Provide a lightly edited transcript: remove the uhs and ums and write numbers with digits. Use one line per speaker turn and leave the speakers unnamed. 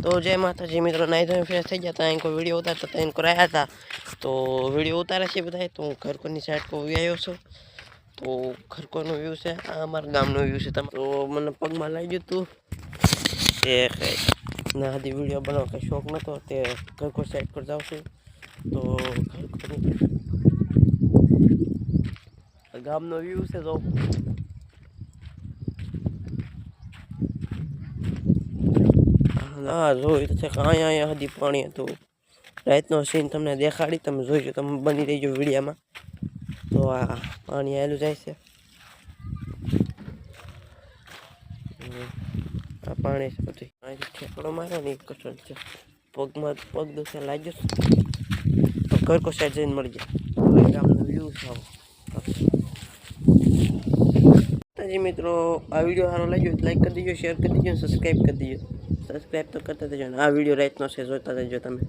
तो जय माता जी मित्रों, नहीं तो फ्रेश થઈ ગયા था। इनको वीडियो उतारता था, इनको आया था तो वीडियो उतारे છે બધાય। तो घर को साइड को व्यू આવ્યો છું। तो घर को व्यू છે, આ અમારા ગામનો વ્યू છે। તો મને પગમાં લાગી ગયું હતું તે ના હજી વિડીયો બનાવવાનો કંઈ શોખ નહોતો તે घर को साइड પર જાઉં છું। તો ગામનો વ્યૂ છે તો હા જોઈ તો છે કે અહીંયા હજી પાણી હતું। રાતનો સીન તમને દેખાડી, તમે જોઈજો, તમે બની રહીજો વિડીયામાં। તો આ પાણી આવેલું જાય છે, આ પાણી છે બધું। અહીંથી ઠેકડો માર્યો ને કચરો છે, પગમાં પગ દુખે લાગ્યો તો ઘર કો સાઈડ જઈને મળી જાય। ગામનો વ્યૂ છે જી મિત્રો। આ વિડીયો સારો લાગ્યો લાઈક કરી દીજો, શેર કરી દીજો, સબસ્ક્રાઈબ કરી દીજો। સબસ્ક્રાઈબ તો કરતા જજો, આ વિડીયો રાતનો છે જોતા જજો તમે।